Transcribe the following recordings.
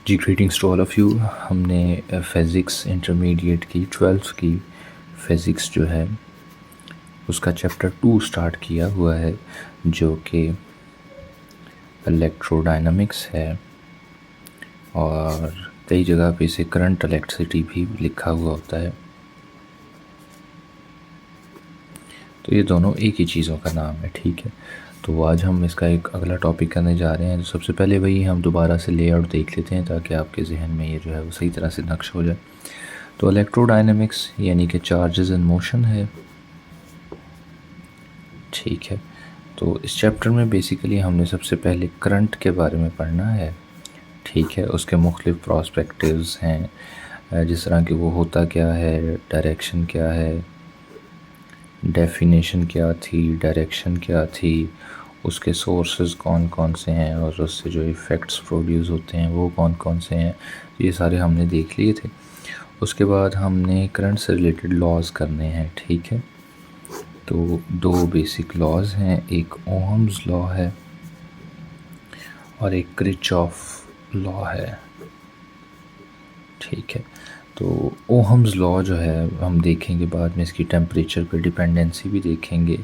Ji greetings to all of you. हमने physics intermediate की 12th की फ़िज़िक्स जो है उसका चैप्टर 2 स्टार्ट किया हुआ है, जो कि इलेक्ट्रोडायनामिक्स है और कई जगह पे इसे करंट इलेक्ट्रिसिटी भी लिखा हुआ होता है। तो ये दोनों एक ही चीज़ों का नाम है, ठीक है। तो आज हम इसका एक अगला टॉपिक करने जा रहे हैं। तो सबसे पहले वही हम दोबारा से लेआउट देख लेते हैं ताकि आपके जहन में ये जो है वो सही तरह से नक्श हो जाए। तो इलेक्ट्रोडायनामिक्स यानी कि चार्जेस इन मोशन है, ठीक है। तो इस चैप्टर में बेसिकली हमने सबसे पहले करंट के बारे में पढ़ना है, ठीक है। उसके मुख्तलिफ प्रॉस्पेक्टिव्स हैं, जिस तरह कि वो होता क्या है, डायरेक्शन क्या है, डेफिनेशन क्या थी, डायरेक्शन क्या थी, उसके सोर्सेज कौन कौन से हैं और उससे जो इफ़ेक्ट्स प्रोड्यूस होते हैं वो कौन कौन से हैं, ये सारे हमने देख लिए थे। उसके बाद हमने करंट से रिलेटेड लॉज करने हैं, ठीक है। तो दो बेसिक लॉज हैं, एक ओहम्स लॉ है और एक किरचॉफ लॉ है, ठीक है। तो ओहम्स लॉ जो है हम देखेंगे बाद में, इसकी टेम्परेचर पे डिपेंडेंसी भी देखेंगे,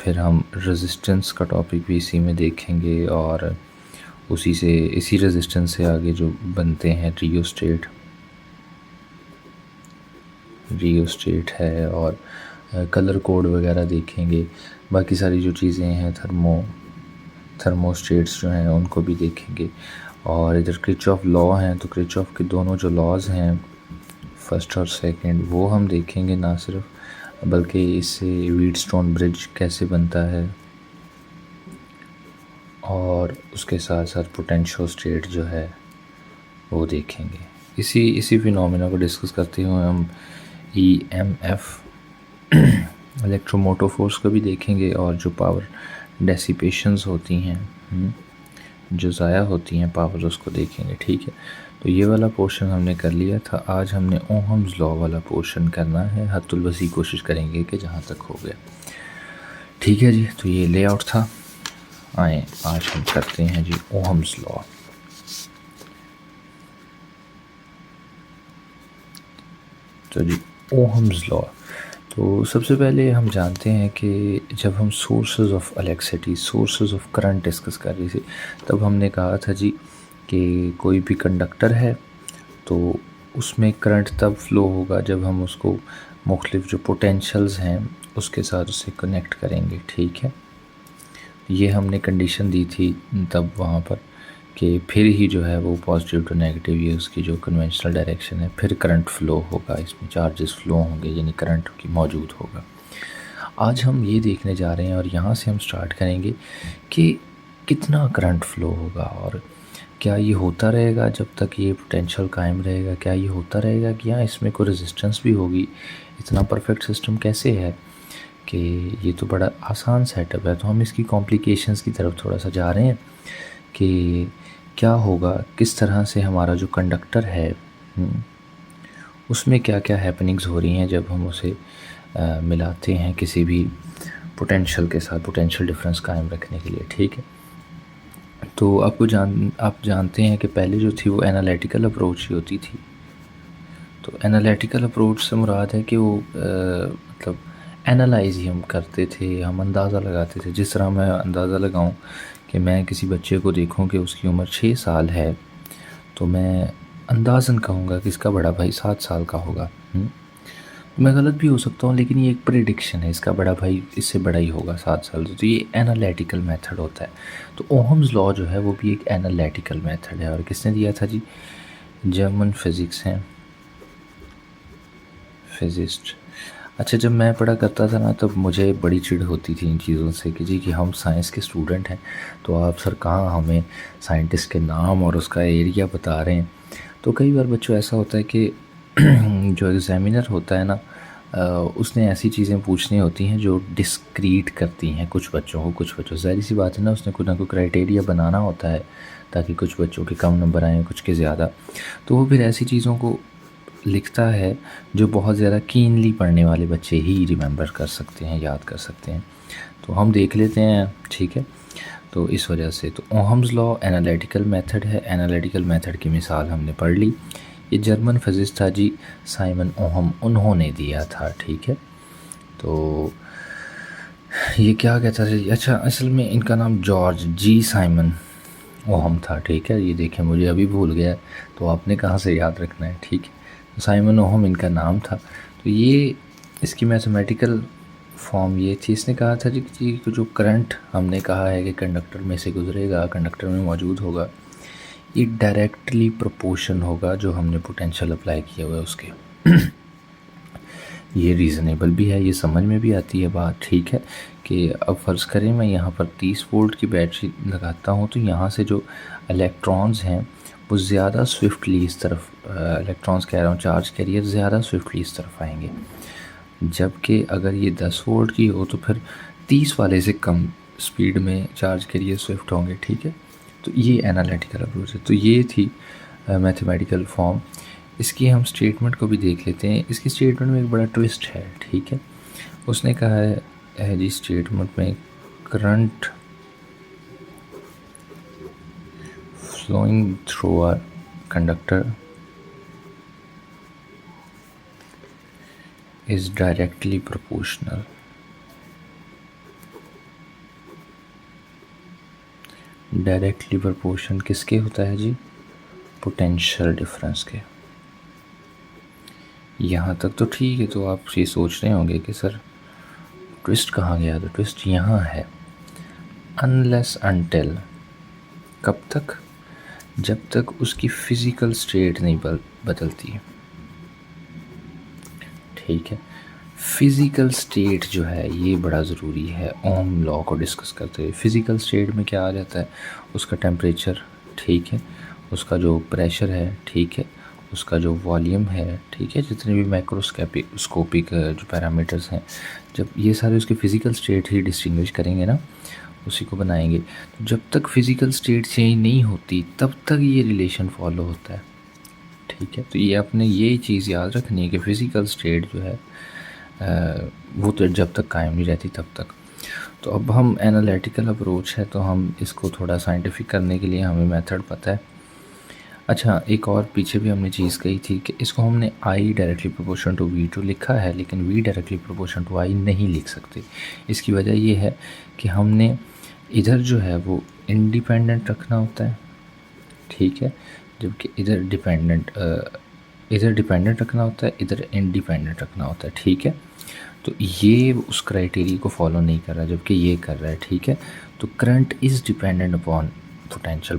फिर हम रेजिस्टेंस का टॉपिक भी इसी में देखेंगे और उसी से इसी रेजिस्टेंस से आगे जो बनते हैं रियोस्टेट है और कलर कोड वगैरह देखेंगे। बाकी सारी जो चीज़ें हैं थर्मोस्टेट्स जो हैं उनको भी देखेंगे। और इधर किरचॉफ लॉ हैं, तो किरचॉफ के दोनों जो लॉज हैं फर्स्ट और सेकंड वो हम देखेंगे, ना सिर्फ बल्कि इससे व्हीटस्टोन ब्रिज कैसे बनता है और उसके साथ साथ पोटेंशियल स्टेट जो है वो देखेंगे। इसी फिनोमेना को डिस्कस करते हुए हम EMF इलेक्ट्रोमोटिव फोर्स को भी देखेंगे और जो पावर डेसिपेशंस होती हैं, जो ज़ाया होती हैं पावर, उसको देखेंगे, ठीक है। तो ये वाला पोर्शन हमने कर लिया था। आज हमने ओहम्स लॉ वाला पोर्शन करना है, हद्दुल वसी कोशिश करेंगे कि जहाँ तक हो गया, ठीक है जी। तो ये लेआउट था, आए आज हम करते हैं जी ओहम्स लॉ। तो जी ओहम्स लॉ, तो सबसे पहले हम जानते हैं कि जब हम sources of electricity, sources of current discuss कर रहे थे, तब हमने कहा था जी कि कोई भी कंडक्टर है तो उसमें करंट तब फ्लो होगा जब हम उसको मुख्तलिफ जो पोटेंशियल्स हैं उसके साथ उसे कनेक्ट करेंगे, ठीक है। ये हमने कंडीशन दी थी तब वहाँ पर कि फिर ही जो है वो पॉजिटिव टू नेगेटिव, ये उसकी जो कन्वेंशनल डायरेक्शन है, फिर करंट फ़्लो होगा, इसमें चार्जेस फ़्लो होंगे यानी करंट की मौजूद होगा। आज हम ये देखने जा रहे हैं और यहाँ से हम स्टार्ट करेंगे कि कितना करंट फ़्लो होगा और क्या ये होता रहेगा जब तक ये पोटेंशियल कायम रहेगा, क्या ये होता रहेगा कि यहाँ इसमें कोई रेजिस्टेंस भी होगी। इतना परफेक्ट सिस्टम कैसे है कि ये तो बड़ा आसान सेटअप है। तो हम इसकी कॉम्प्लिकेशंस की तरफ थोड़ा सा जा रहे हैं कि क्या होगा, किस तरह से हमारा जो कंडक्टर है उसमें क्या क्या हैपनिंग्स हो रही हैं जब हम उसे मिलाते हैं किसी भी पोटेंशियल के साथ, पोटेंशियल डिफरेंस कायम रखने के लिए, ठीक है। तो आप जानते हैं कि पहले जो थी वो एनालिटिकल अप्रोच ही होती थी। तो एनालिटिकल अप्रोच से मुराद है कि वो मतलब एनालाइज ही हम करते थे, हम अंदाज़ा लगाते थे। जिस तरह मैं अंदाज़ा लगाऊं कि मैं किसी बच्चे को देखूं कि उसकी उम्र 6 साल है, तो मैं अंदाज़न कहूँगा कि इसका बड़ा भाई 7 साल का होगा। मैं गलत भी हो सकता हूँ, लेकिन ये एक प्रेडिक्शन है, इसका बड़ा भाई इससे बड़ा ही होगा 7 साल से। तो ये एनालिटिकल मेथड होता है। तो ओहम्स लॉ जो है वो भी एक एनालिटिकल मेथड है। और किसने दिया था जी? जर्मन फिज़िक्स हैं, फिज़िस्ट। अच्छा, जब मैं पढ़ा करता था ना तब मुझे बड़ी चिढ़ होती थी इन चीज़ों से कि जी कि हम साइंस के स्टूडेंट हैं, तो आप सर कहाँ हमें साइंटिस्ट के नाम और उसका एरिया बता रहे हैं। तो कई बार बच्चों ऐसा होता है कि जो एग्ज़ामिनर होता है ना, उसने ऐसी चीज़ें पूछनी होती हैं जो डिस्क्रीट करती हैं कुछ बच्चों को। ज़ाहिर सी बात है ना, उसने कुछ ना कुछ क्राइटेरिया बनाना होता है ताकि कुछ बच्चों के कम नंबर आएँ, कुछ के ज़्यादा। तो वो फिर ऐसी चीज़ों को लिखता है जो बहुत ज़्यादा कीनली पढ़ने वाले बच्चे ही रिमेंबर कर सकते हैं, याद कर सकते हैं। तो हम देख लेते हैं, ठीक है। तो इस वजह से तो ओहम्स लॉ एनालिटिकल मेथड है। एनालिटिकल मेथड की मिसाल हमने पढ़ ली। ये जर्मन फिजिस्ट था जी साइमन ओहम, उन्होंने दिया था। ठीक है, तो ये क्या कहता था? अच्छा, असल में इनका नाम जॉर्ज जी साइमन ओहम था। ठीक है, ये देखें मुझे अभी भूल गया, तो आपने कहाँ से याद रखना है। ठीक है, तो साइमन ओहम इनका नाम था। तो ये इसकी मैथमेटिकल फॉर्म ये थी। इसने कहा था कि जो करंट हमने कहा है कि कंडक्टर में से गुजरेगा, कंडक्टर में मौजूद होगा, ये डायरेक्टली प्रोपोर्शन होगा जो हमने पोटेंशियल अप्लाई किया हुआ है उसके। ये रीज़नेबल भी है, ये समझ में भी आती है बात। ठीक है, कि अब फ़र्ज़ करें मैं यहाँ पर 30 वोल्ट की बैटरी लगाता हूँ, तो यहाँ से जो इलेक्ट्रॉन्स हैं वो ज़्यादा स्विफ्टली इस तरफ, इलेक्ट्रॉन्स कह रहा हूँ, चार्ज कैरियर ज़्यादा स्विफ्टली इस तरफ आएंगे। जबकि अगर ये 10 वोल्ट की हो तो फिर 30 वाले से कम स्पीड में चार्ज कैरियर स्विफ्ट होंगे। ठीक है, तो ये एनालिटिकल अप्रोच है। तो ये थी मैथमेटिकल फॉर्म। इसकी हम स्टेटमेंट को भी देख लेते हैं। इसकी स्टेटमेंट में एक बड़ा ट्विस्ट है। ठीक है, उसने कहा है जी स्टेटमेंट में, current flowing through a conductor is directly proportional directly proportion किसके होता है जी? पोटेंशियल डिफरेंस के। यहाँ तक तो ठीक है। तो आप ये सोच रहे होंगे कि सर ट्विस्ट कहाँ गया? तो ट्विस्ट यहाँ है, अनलेस अनटिल, कब तक? जब तक उसकी फ़िज़िकल स्टेट नहीं बदलती। ठीक है, फ़िज़िकल स्टेट जो है ये बड़ा ज़रूरी है ओम लॉ को डिस्कस करते हुए। फ़िज़िकल स्टेट में क्या आ जाता है? उसका टेम्परेचर, ठीक है, उसका जो प्रेशर है, ठीक है, उसका जो वॉल्यूम है, ठीक है, जितने भी माइक्रोस्कोपिक जो पैरामीटर्स हैं, जब ये सारे उसके फ़िज़िकल स्टेट ही डिस्टिंग्विश करेंगे ना, उसी को बनाएंगे। तो जब तक फ़िज़िकल स्टेट चेंज नहीं होती तब तक ये रिलेशन फॉलो होता है। ठीक है, तो ये आपने ये चीज़ याद रखनी है कि फ़िज़िकल स्टेट जो है वो तो जब तक कायम नहीं रहती तब तक। तो अब हम एनालिटिकल अप्रोच है, तो हम इसको थोड़ा साइंटिफिक करने के लिए हमें मेथड पता है। अच्छा, एक और पीछे भी हमने चीज़ कही थी कि इसको हमने I directly proportion to V2 लिखा है, लेकिन V directly proportion to I नहीं लिख सकते। इसकी वजह ये है कि हमने इधर जो है वो इंडिपेंडेंट रखना होता है। ठीक है, जबकि इधर डिपेंडेंट रखना होता है, इधर इंडिपेंडेंट रखना होता है। ठीक है, तो ये उस क्राइटेरिया को फॉलो नहीं कर रहा, जबकि ये कर रहा है। ठीक है, तो current is dependent upon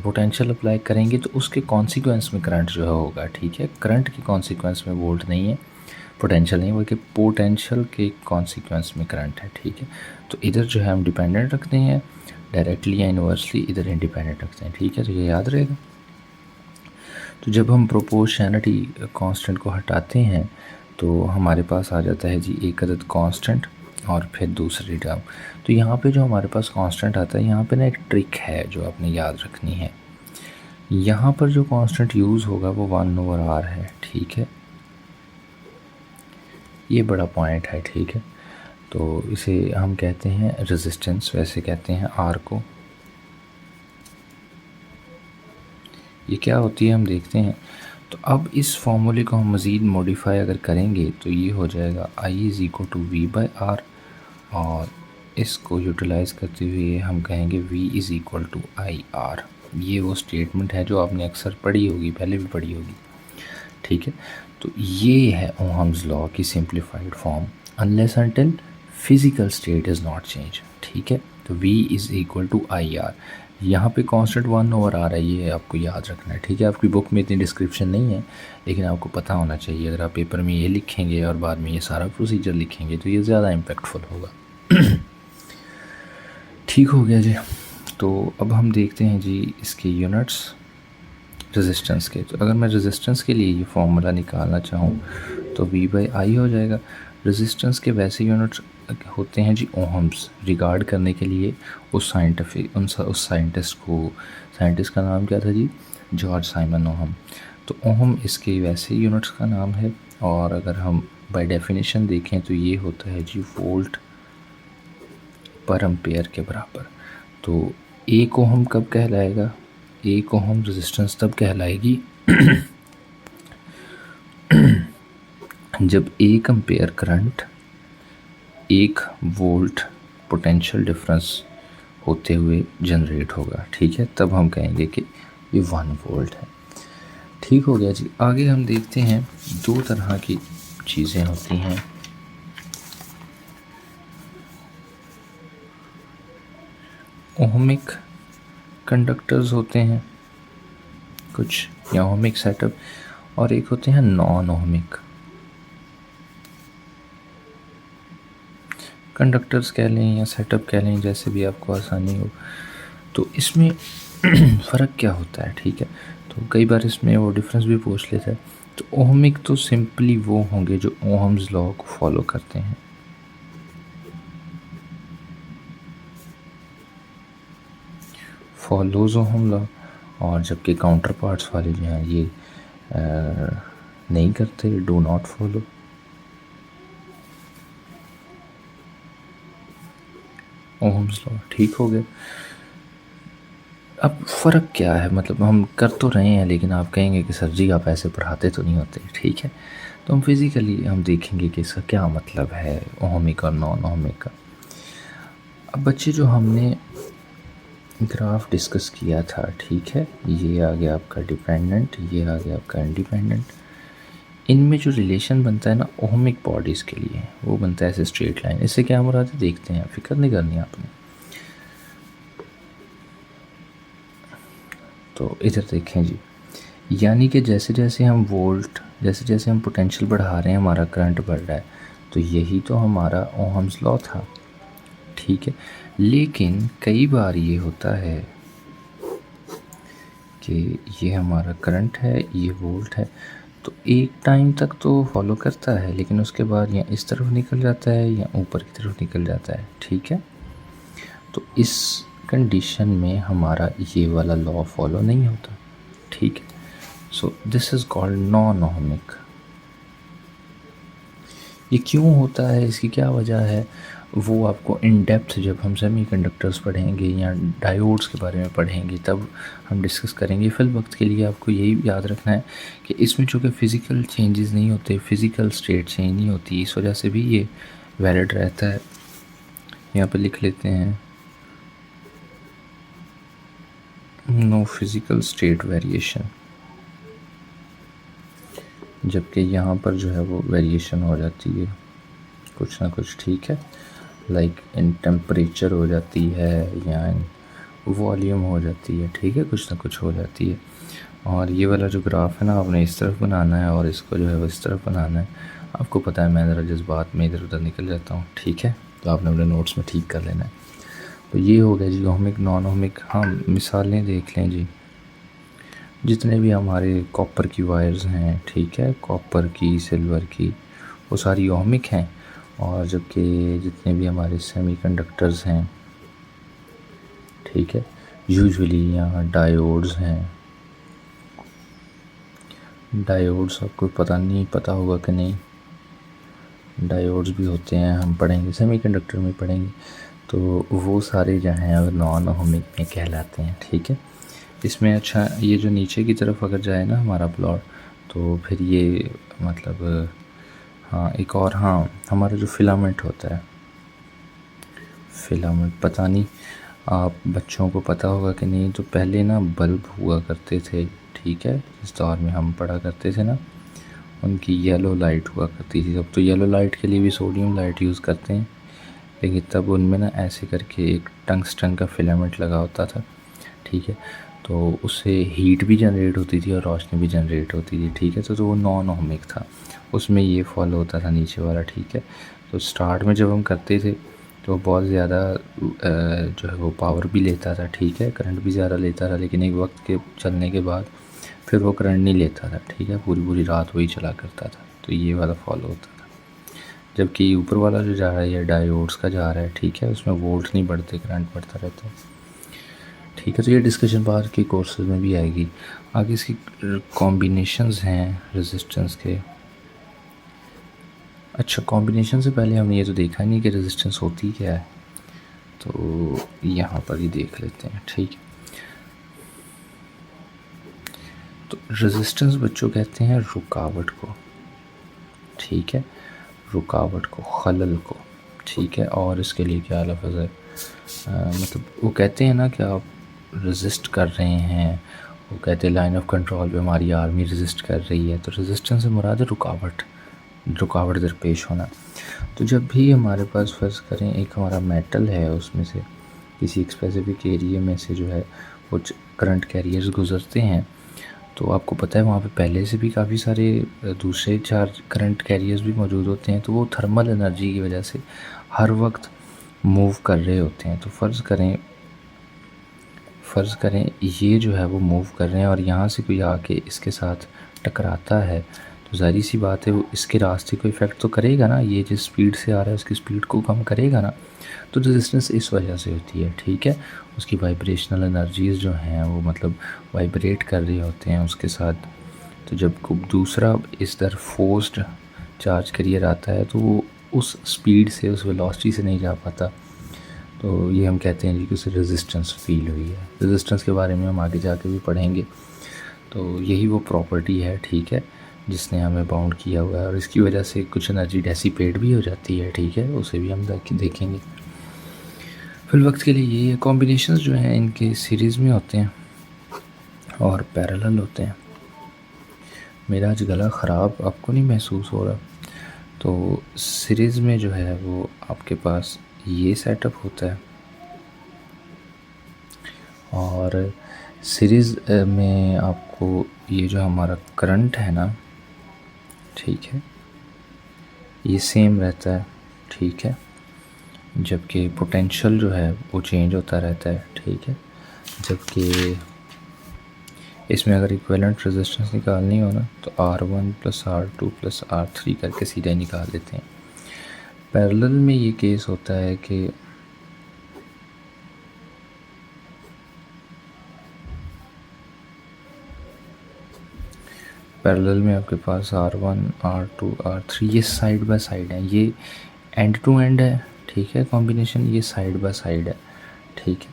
potential apply करेंगे तो उसके कॉन्सिक्वेंस में करंट जो है होगा। ठीक है, करंट के कॉन्सिक्वेंस में वोल्ट नहीं है, पोटेंशियल नहीं, बल्कि पोटेंशियल के कॉन्सिक्वेंस में करंट है। ठीक है, तो इधर जो है हम डिपेंडेंट रखते हैं डायरेक्टली या इन्वर्सली, इधर इंडिपेंडेंट रखते हैं। ठीक है, तो ये याद रहेगा। तो जब हम प्रोपोर्शनलिटी कांस्टेंट को हटाते हैं तो हमारे पास आ जाता है जी एक अदद कांस्टेंट और फिर दूसरी टर्म। तो यहाँ पे जो हमारे पास कांस्टेंट आता है, यहाँ पे ना एक ट्रिक है जो आपने याद रखनी है। यहाँ पर जो कांस्टेंट यूज़ होगा वो 1/r है। ठीक है, ये बड़ा पॉइंट है। ठीक है, तो इसे हम कहते हैं रेजिस्टेंस, वैसे कहते हैं आर को। ये क्या होती है हम देखते हैं। तो अब इस फॉर्मूले को हम मज़ीद मॉडिफाई अगर करेंगे तो ये हो जाएगा I = V/R, और इसको यूटिलाइज़ करते हुए हम कहेंगे V = IR। ये वो स्टेटमेंट है जो आपने अक्सर पढ़ी होगी, पहले भी पढ़ी होगी। ठीक है, तो ये है ओहम्स लॉ की simplified form, unless until physical state is not change. ठीक है, तो V = IR। यहाँ पे कांस्टेंट 1/r है, ये आपको याद रखना है। ठीक है, आपकी बुक में इतनी डिस्क्रिप्शन नहीं है, लेकिन आपको पता होना चाहिए। अगर आप पेपर में ये लिखेंगे और बाद में ये सारा प्रोसीजर लिखेंगे तो ये ज़्यादा इम्पैक्टफुल होगा। ठीक हो गया जी। तो अब हम देखते हैं जी इसके यूनिट्स रेजिस्टेंस के। तो अगर मैं रेजिस्टेंस के लिए ये फार्मूला निकालना चाहूँ तो V/I हो जाएगा। रेजिस्टेंस के वैसे यूनिट्स होते हैं जी ओहम्स, रिगार्ड करने के लिए उस साइंटिस्ट का नाम क्या था जी? George Simon Ohm. तो ओहम इसके वैसे यूनिट्स का नाम है, और अगर हम बाय डेफिनेशन देखें तो ये होता है जी वोल्ट पर एम्पेयर के बराबर। तो एक ओहम कब कहलाएगा, एक ओहम रेजिस्टेंस तब कहलाएगी जब 1 ampere current 1 volt potential difference होते हुए जनरेट होगा, ठीक है, तब हम कहेंगे कि ये 1 वोल्ट है। ठीक हो गया जी। आगे हम देखते हैं 2 तरह की चीज़ें होती हैं। ओहमिक कंडक्टर्स होते हैं कुछ, या ओहमिक सेटअप, और एक होते हैं नॉन ओहमिक कंडक्टर्स कह लें या सेटअप कह लें, जैसे भी आपको आसानी हो। तो इसमें फ़र्क क्या होता है, ठीक है, तो कई बार इसमें वो डिफरेंस भी पूछ लेता है। तो ओहमिक तो सिंपली वो होंगे जो ओहम्स लॉ को फॉलो करते हैं। फॉलोज ओहम लॉ, और जबकि काउंटर पार्ट्स वाले जो हैं ये नहीं करते, do not follow. Ohm's law, ठीक हो गया। अब फ़र्क क्या है, मतलब हम कर तो रहे हैं, लेकिन आप कहेंगे कि सर जी आप ऐसे पढ़ाते तो नहीं होते, ठीक है, तो हम फिज़िकली हम देखेंगे कि इसका क्या मतलब है ओहमिक और नॉन ओहमिक का। अब बच्चे जो हमने ग्राफ डिस्कस किया था, ठीक है, ये आ गया आपका डिपेंडेंट, ये आ गया आपका इंडिपेंडेंट। इनमें जो रिलेशन बनता है ना ओहमिक बॉडीज़ के लिए, वो बनता है ऐसे स्ट्रेट लाइन। इससे क्या मुराद है देखते हैं, फिक्र नहीं करनी आपने। तो इधर देखें जी, यानी कि जैसे जैसे हम वोल्ट, जैसे जैसे हम पोटेंशियल बढ़ा रहे हैं हमारा करंट बढ़ रहा है, तो यही तो हमारा ओहम्स लॉ था, ठीक है। लेकिन कई बार ये होता है कि ये हमारा करंट है, ये वोल्ट है, तो एक टाइम तक तो फॉलो करता है, लेकिन उसके बाद या इस तरफ निकल जाता है या ऊपर की तरफ निकल जाता है, ठीक है। तो इस कंडीशन में हमारा ये वाला लॉ फॉलो नहीं होता, ठीक है। So this is called non ohmic. ये क्यों होता है, इसकी क्या वजह है, वो आपको इन डेप्थ जब हम सेमीकंडक्टर्स पढ़ेंगे या डायोड्स के बारे में पढ़ेंगे तब हम डिस्कस करेंगे। फिल वक्त के लिए आपको यही याद रखना है कि इसमें चूँकि फ़िज़िकल चेंजेस नहीं होते, फ़िज़िकल स्टेट चेंज नहीं होती, इस वजह से भी ये वैलिड रहता है। यहाँ पे लिख लेते हैं नो फिज़िकल स्टेट वेरिएशन, जबकि यहाँ पर जो है वो वेरिएशन हो जाती है कुछ ना कुछ, ठीक है, लाइक इन टेम्परेचर हो जाती है या इन वॉल्यूम हो जाती है, ठीक है, कुछ ना कुछ हो जाती है। और ये वाला जो ग्राफ है ना, आपने इस तरफ बनाना है और इसको जो है वो इस तरफ बनाना है। आपको पता है मैं ज़रा जज्बात में इधर उधर निकल जाता हूँ, ठीक है, तो आपने अपने नोट्स में ठीक कर लेना है। तो ये हो गया जी ओहमिक नॉन ओहमिक। हाँ, मिसालें देख लें जी, जितने भी हमारे कॉपर की वायर्स हैं, ठीक है, कॉपर की, सिल्वर की, वो सारी ओहमिक हैं। और जबकि जितने भी हमारे सेमीकंडक्टर्स हैं, ठीक है, यूजुअली यहाँ डायोड्स हैं। डायोड्स आपको पता होगा कि नहीं, डायोड्स भी होते हैं, हम पढ़ेंगे सेमीकंडक्टर में पढ़ेंगे। तो वो सारे जो हैं नॉन ओहमिक में कहलाते हैं, ठीक है। इसमें अच्छा ये जो नीचे की तरफ अगर जाए ना हमारा प्लॉट, तो फिर ये मतलब हाँ एक और, हाँ हमारा जो फिलामेंट होता है, फिलामेंट, पता नहीं आप बच्चों को पता होगा कि नहीं, तो पहले ना बल्ब हुआ करते थे, ठीक है, इस दौर में हम पढ़ा करते थे ना, उनकी येलो लाइट हुआ करती थी। अब तो येलो लाइट के लिए भी सोडियम लाइट यूज़ करते हैं, लेकिन तब उनमें ना ऐसे करके एक टंगस्टन का फिलामेंट लगा होता था, ठीक है, तो उससे हीट भी जनरेट होती थी और रोशनी भी जनरेट होती थी, ठीक है। तो वो नॉन ओहमिक था, उसमें ये फॉलो होता था नीचे वाला, ठीक है। तो स्टार्ट में जब हम करते थे तो बहुत ज़्यादा जो है वो पावर भी लेता था, ठीक है, करंट भी ज़्यादा लेता था, लेकिन एक वक्त के चलने के बाद फिर वो करंट नहीं लेता था, ठीक है, पूरी पूरी रात वही चला करता था। तो ये वाला फॉलो होता था। जबकि ऊपर वाला जो जा रहा है ये डायोड्स का जा रहा है, ठीक है, उसमें वोल्ट नहीं बढ़ते, करंट बढ़ता रहता है, ठीक है। तो ये डिस्कशन बाद के कोर्सेज में भी आएगी। आगे इसकी कॉम्बिनेशंस हैं रेजिस्टेंस के। अच्छा, कॉम्बिनेशन से पहले हमने ये तो देखा नहीं कि रेजिस्टेंस होती क्या है। तो यहाँ पर ही देख लेते हैं, ठीक है। तो रेजिस्टेंस बच्चों कहते हैं रुकावट को, ठीक है, रुकावट को, खलल को, ठीक है। और इसके लिए क्या लफ्ज़ है, मतलब वो कहते हैं ना कि आप रेजिस्ट कर रहे हैं, वो कहते हैं लाइन ऑफ कंट्रोल पे हमारी आर्मी रेजिस्ट कर रही है। तो रेजिस्टेंस से मुराद है रुकावट, रुकावट दरपेश होना। तो जब भी हमारे पास फ़र्ज़ करें एक हमारा मेटल है, उसमें से किसी एक स्पेसिफिक एरिया में से जो है कुछ करंट कैरियर्स गुज़रते हैं, तो आपको पता है वहाँ पे पहले से भी काफ़ी सारे दूसरे चार्ज करंट कैरियर्स भी मौजूद होते हैं। तो वो थर्मल एनर्जी की वजह से हर वक्त मूव कर रहे होते हैं। तो फ़र्ज़ करें ये जो है वो मूव कर रहे हैं और यहाँ से कोई आके इसके साथ टकराता है, तो ज़ाहिर सी बात है वो इसके रास्ते को इफ़ेक्ट तो करेगा ना, ये जिस स्पीड से आ रहा है उसकी स्पीड को कम करेगा ना। तो रेजिस्टेंस इस वजह से होती है, ठीक है। उसकी वाइब्रेशनल एनर्जीज़ जो हैं वो मतलब वाइब्रेट कर रहे होते हैं उसके साथ। तो जब दूसरा इस तरफ फोर्स्ड चार्ज कैरियर आता है तो वो उस स्पीड से, उस वेलोसिटी से नहीं जा पाता। तो ये हम कहते हैं जी कि उसे रेजिस्टेंस फील हुई है। रेजिस्टेंस के बारे में हम आगे जाके भी पढ़ेंगे। तो यही वो प्रॉपर्टी है, ठीक है, जिसने हमें बाउंड किया हुआ है और इसकी वजह से कुछ एनर्जी डेसिपेट भी हो जाती है, ठीक है, उसे भी हम देखेंगे। फिल वक्त के लिए ये कॉम्बिनेशंस जो हैं इनके सीरीज़ में होते हैं और पैरेलल होते हैं। मेरा आज गला ख़राब आपको नहीं महसूस हो रहा? तो सीरीज़ में जो है वो आपके पास ये सेटअप होता है और सीरीज़ में आपको ये जो हमारा करंट है ना, ठीक है, ये सेम रहता है, ठीक है, जबकि पोटेंशियल जो है वो चेंज होता रहता है, ठीक है। जबकि इसमें अगर इक्विवेलेंट रेजिस्टेंस निकालनी हो ना तो R1 + R2 + R3 करके सीधे निकाल लेते हैं। पैरेलल में ये केस होता है कि पैरेलल में आपके पास R1, R2, R3 ये साइड बाय साइड है, ये एंड टू एंड है, ठीक है, कॉम्बिनेशन, ये साइड बाय साइड है, ठीक है।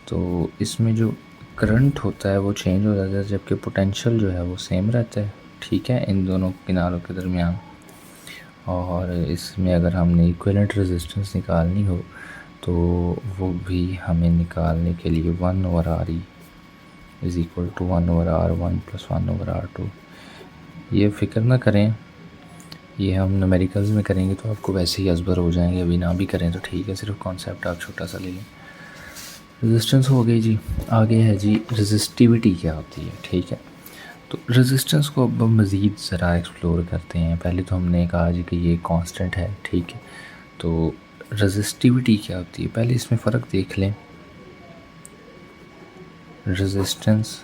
तो इसमें जो करंट होता है वो चेंज हो जाता है जबकि पोटेंशियल जो है वो सेम रहता है, ठीक है, इन दोनों किनारों के दरमियान। और इसमें अगर हमने इक्विवेलेंट रेजिस्टेंस निकालनी हो तो वो भी हमें निकालने के लिए 1/RE = 1/R1 + 1/R2। ये फ़िक्र ना करें, ये हम न्यूमेरिकल्स में करेंगे तो आपको वैसे ही अज़बर हो जाएंगे, अभी ना भी करें तो ठीक है, सिर्फ कॉन्सेप्ट आप छोटा सा ले लें। रेजिस्टेंस हो गई जी। आगे है जी रेजिस्टिविटी क्या होती है, ठीक है। तो रेजिस्टेंस को अब मज़ीद ज़रा एक्सप्लोर करते हैं। पहले तो हमने कहा जी कि ये कांस्टेंट है, ठीक है। तो रेजिस्टिविटी क्या होती है, पहले इसमें फ़र्क देख लें, रेजिस्टेंस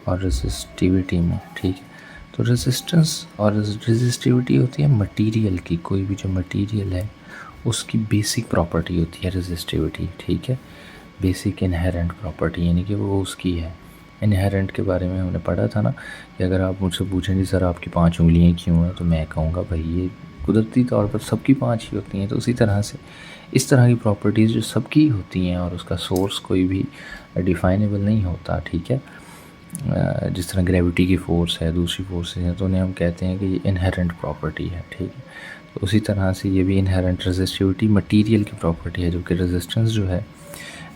और रेजिस्टिविटी में, ठीक है। तो रेजिस्टेंस और रेजिस्टिविटी होती है मटेरियल की, कोई भी जो मटेरियल है उसकी बेसिक प्रॉपर्टी होती है रेजिस्टिविटी, ठीक है, बेसिक इनहेरेंट प्रॉपर्टी, यानी कि वो उसकी है। इनहेरेंट के बारे में हमने पढ़ा था ना कि अगर आप मुझसे पूछें जी सर आपकी 5 उंगलियां क्यों हैं, तो मैं कहूँगा भाई ये कुदरती तौर पर सबकी 5 ही होती हैं। तो उसी तरह से इस तरह की प्रॉपर्टीज़ जो सबकी होती हैं और उसका सोर्स कोई भी डिफाइनेबल नहीं होता, ठीक है। जिस तरह ग्रेविटी की फ़ोर्स है, दूसरी फोर्सेस हैं, तो उन्हें हम कहते हैं कि ये इनहेरेंट प्रॉपर्टी है, ठीक है। तो उसी तरह से ये भी इनहेरेंट रेजिस्टिविटी मटेरियल की प्रॉपर्टी है, जो कि रेजिस्टेंस जो है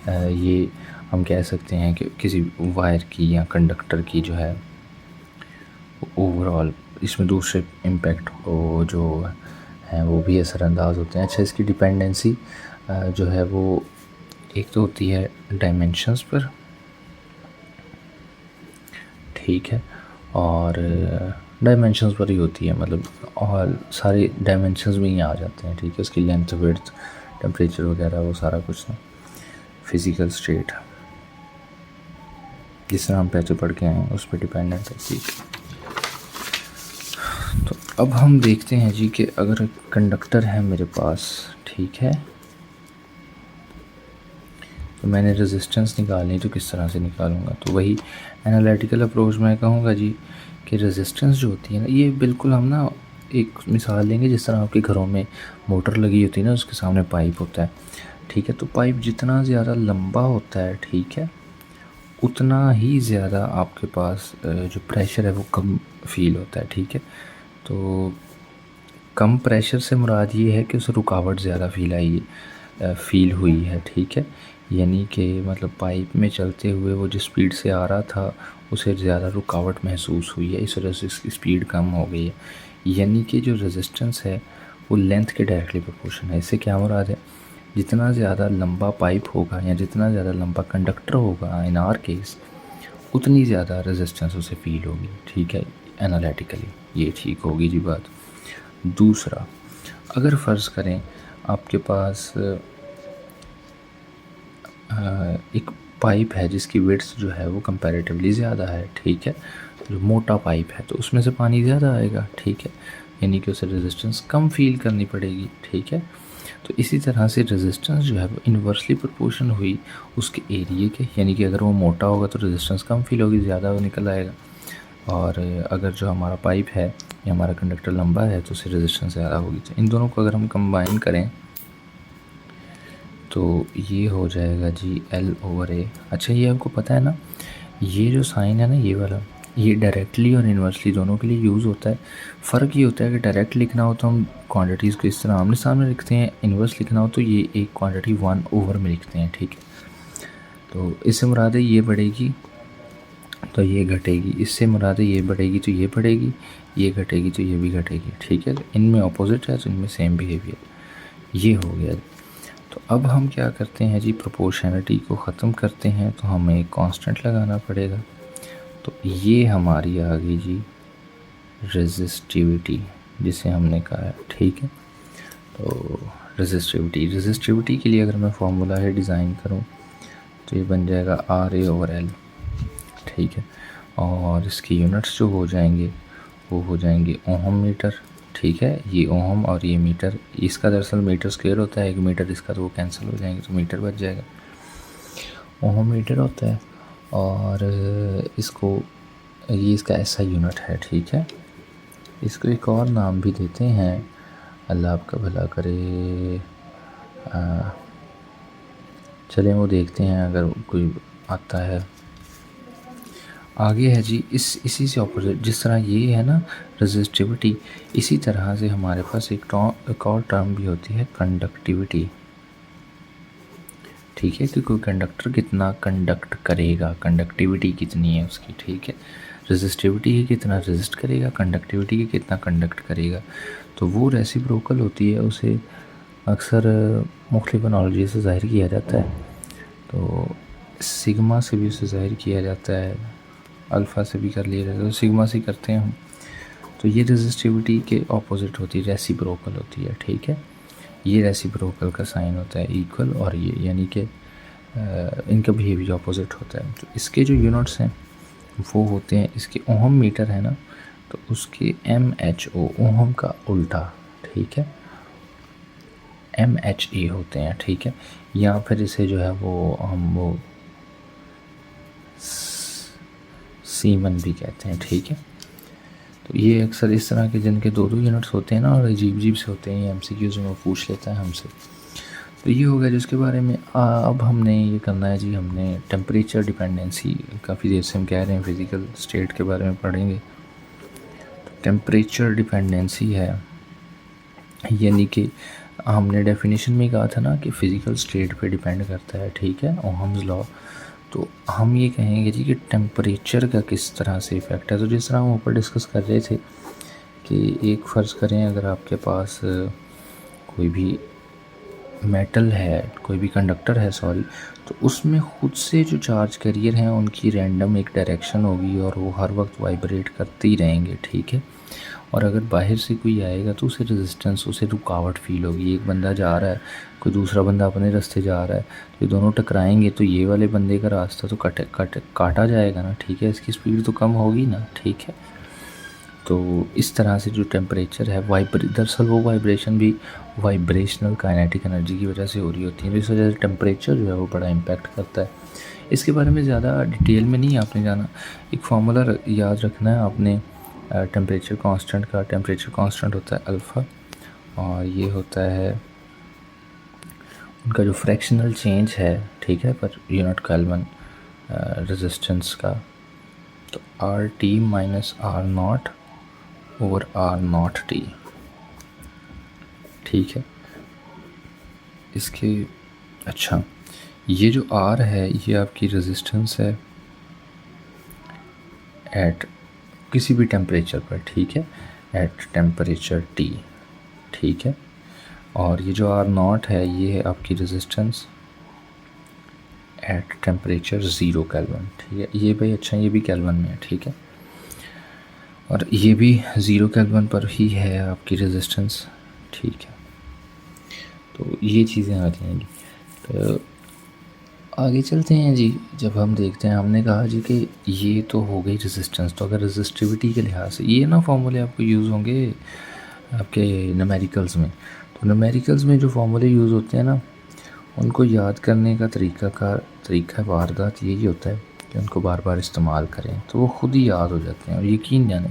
ये हम कह सकते हैं कि किसी वायर की या कंडक्टर की जो है ओवरऑल इसमें दूसरे इम्पैक्ट को जो हैं वो भी असरअंदाज होते हैं। अच्छा, इसकी डिपेंडेंसी जो है वो एक तो होती है डायमेंशंस पर, ठीक है, और डायमेंशंस पर ही होती है, मतलब और सारे डायमेंशंस में ही आ जाते हैं, ठीक है। उसकी लेंथ, विड्थ, टेम्परेचर वगैरह वो सारा कुछ ना फिज़िकल स्टेट जिस तरह हम पहले पढ़ के आए हैं उस पर डिपेंडेंट है, ठीक। तो अब हम देखते हैं जी कि अगर कंडक्टर है मेरे पास, ठीक है, तो मैंने रेजिस्टेंस निकालनी तो किस तरह से निकालूंगा, तो वही एनालिटिकल अप्रोच मैं कहूँगा जी कि रेजिस्टेंस जो होती है ना, ये बिल्कुल हम ना एक मिसाल लेंगे, जिस तरह आपके घरों में मोटर लगी होती है ना, उसके सामने पाइप होता है, ठीक है। तो पाइप जितना ज़्यादा लंबा होता है, ठीक है, उतना ही ज़्यादा आपके पास जो प्रेशर है वो कम फील होता है, ठीक है। तो कम प्रेशर से मुराद ये है कि उसे रुकावट ज़्यादा फील हुई है, ठीक है। यानी कि मतलब पाइप में चलते हुए वो जिस स्पीड से आ रहा था उसे ज़्यादा रुकावट महसूस हुई है, इस वजह से इसकी स्पीड कम हो गई है। यानी कि जो रेजिस्टेंस है वो लेंथ के डायरेक्टली प्रोपोर्शन है। इससे क्या मुराद है, जितना ज़्यादा लंबा पाइप होगा या जितना ज़्यादा लंबा कंडक्टर होगा इन आर केस, उतनी ज़्यादा रेजिस्टेंस उसे फील होगी, ठीक है। एनालिटिकली ये ठीक होगी जी बात। दूसरा, अगर फ़र्ज़ करें आपके पास एक पाइप है जिसकी विड्थ जो है वो कंपैरेटिवली ज़्यादा है, ठीक है, जो मोटा पाइप है तो उसमें से पानी ज़्यादा आएगा, ठीक है, यानी कि उसे रेजिस्टेंस कम फील करनी पड़ेगी, ठीक है। तो इसी तरह से रेजिस्टेंस जो है वो इन्वर्सली प्रोपोर्शन हुई उसके एरिए के, यानी कि अगर वो मोटा होगा तो रेजिस्टेंस कम फील होगी, ज़्यादा वो निकल आएगा। और अगर जो हमारा पाइप है या हमारा कंडक्टर लंबा है तो उससे रेजिस्टेंस ज़्यादा होगी। तो इन दोनों को अगर हम कंबाइन करें तो ये हो जाएगा जी L/A। अच्छा, ये आपको पता है ना, ये जो साइन है ना ये वाला, ये डायरेक्टली और इन्वर्सली दोनों के लिए यूज़ होता है। फ़र्क ये होता है कि डायरेक्ट लिखना हो तो हम क्वांटिटीज़ को इस तरह आमने सामने लिखते हैं, इन्वर्स लिखना हो तो ये एक क्वांटिटी 1/, में लिखते हैं, ठीक है। तो इससे मुराद है ये बढ़ेगी तो ये घटेगी, इससे मुराद है ये बढ़ेगी तो ये बढ़ेगी, ये घटेगी तो ये भी घटेगी, ठीक है। तो इनमें अपोजिट है तो इनमें सेम बिहेवियर, ये हो गया। तो अब हम क्या करते हैं जी, प्रोपोर्शनलिटी को ख़त्म करते हैं तो हमें एक कांस्टेंट लगाना पड़ेगा। तो ये हमारी आ गई जी रेजिस्टिविटी, जिसे हमने कहा है, ठीक है। तो रेजिस्टिविटी के लिए अगर मैं फार्मूला है डिज़ाइन करूँ तो ये बन जाएगा RA/L, ठीक है। और इसकी यूनिट्स जो हो जाएंगे वो हो जाएंगे ओहम मीटर, ठीक है। ये ओहम और ये मीटर, इसका दरअसल मीटर स्क्वायर होता है, 1 मीटर इसका, तो वो कैंसिल हो जाएंगे तो मीटर बच जाएगा। ओहम मीटर होता है और इसको ये इसका ऐसा यूनिट है, ठीक है। इसको एक और नाम भी देते हैं, अल्लाह आपका भला करे, चलें वो देखते हैं अगर कोई आता है। आगे है जी इसी से ऑपोजिट, जिस तरह ये है ना रेजिस्टिविटी, इसी तरह से हमारे पास एक और टर्म भी होती है कंडक्टिविटी, ठीक है। कि कोई कंडक्टर कितना कंडक्ट करेगा, कंडक्टिविटी कितनी है उसकी, ठीक है। रेजिस्टिविटी ही कितना रेजिस्ट करेगा, कंडक्टिविटी ही कितना कंडक्ट करेगा। तो वो रेसिप्रोकल होती है, उसे अक्सर मुख्तलिफ एनालॉजी से ज़ाहिर किया जाता है। तो सिग्मा से भी उसे ज़ाहिर किया जाता है, अल्फ़ा से भी कर लिया जाता है, तो सिग्मा से करते हैं हम। तो ये रेजिस्टिविटी के ऑपोजिट होती है, रेसिप्रोकल होती है, ठीक है। ये रेसिप्रोकल का साइन होता है इक्वल, और ये यानी कि इनका बिहेवियर ऑपोजिट होता है। तो इसके जो यूनिट्स हैं वो होते हैं, इसके ओहम मीटर है ना, तो उसके MHO, ओहम का उल्टा, ठीक है, MHA होते हैं, ठीक है। या फिर इसे जो है वो सीमन भी कहते हैं, ठीक है। तो ये अक्सर इस तरह के जिनके 2 यूनिट्स होते हैं ना और अजीब से होते हैं, ये MCQs में पूछ लेता है हमसे। तो ये हो गया जिसके बारे में। अब हमने ये करना है जी, हमने टेम्परेचर डिपेंडेंसी, काफ़ी देर से हम कह रहे हैं फिज़िकल स्टेट के बारे में पढ़ेंगे। तो टेम्परेचर डिपेंडेंसी है, यानी कि हमने डेफिनेशन में कहा था ना कि फ़िज़िकल स्टेट पे डिपेंड करता है, ठीक है, ओहम्स लॉ। तो हम ये कहेंगे जी कि टेम्परेचर का किस तरह से इफ़ेक्ट है। तो जिस तरह हम ऊपर डिस्कस कर रहे थे कि एक फ़र्ज़ करें अगर आपके पास कोई भी मेटल है, कोई भी कंडक्टर है सॉरी, तो उसमें ख़ुद से जो चार्ज कैरियर हैं उनकी रैंडम एक डायरेक्शन होगी और वो हर वक्त वाइब्रेट करते ही रहेंगे, ठीक है। और अगर बाहर से कोई आएगा तो उसे रेजिस्टेंस, उसे रुकावट फील होगी। एक बंदा जा रहा है, कोई दूसरा बंदा अपने रास्ते जा रहा है, तो ये दोनों टकराएंगे तो ये वाले बंदे का रास्ता तो काटा जाएगा ना, ठीक है, इसकी स्पीड तो कम होगी ना, ठीक है। तो इस तरह से जो टेम्परेचर है दरअसल वो वाइब्रेशन भी वाइब्रेशनल काइनेटिक एनर्जी की वजह से हो रही होती है। तो इस वजह से टेम्परेचर जो है वो बड़ा इम्पैक्ट करता है। इसके बारे में ज़्यादा डिटेल में नहीं आपने जाना, एक फार्मूला याद रखना है आपने टेम्परेचर कांस्टेंट का। टेम्परेचर कांस्टेंट होता है अल्फ़ा और ये होता है उनका जो फ्रैक्शनल चेंज है, ठीक है, पर यूनिट केल्विन रेजिस्टेंस का, तो R T minus R naught over R naught T, ठीक है। इसके अच्छा, ये जो आर है ये आपकी रेजिस्टेंस है एट किसी भी टेम्परेचर पर, ठीक है, एट टेम्परेचर टी, ठीक है। और ये जो आर नॉट है ये है आपकी रेजिस्टेंस एट टेम्परेचर 0 केल्विन, ठीक है। ये भाई अच्छा, ये भी केल्विन में है, ठीक है, और ये भी 0 केल्विन पर ही है आपकी रेजिस्टेंस, ठीक है। तो ये चीज़ें आ जाएंगी। तो आगे चलते हैं जी। जब हम देखते हैं, हमने कहा जी कि ये तो हो गई रेजिस्टेंस, तो अगर रेजिस्टिविटी के लिहाज से ये ना फॉर्मूले आपको यूज़ होंगे आपके न्यूमेरिकल्स में। तो न्यूमेरिकल्स में जो फॉर्मूले यूज़ होते हैं ना, उनको याद करने का तरीका वारदात यही होता है कि उनको बार बार इस्तेमाल करें तो वो ख़ुद ही याद हो जाते हैं। और यकीन जाने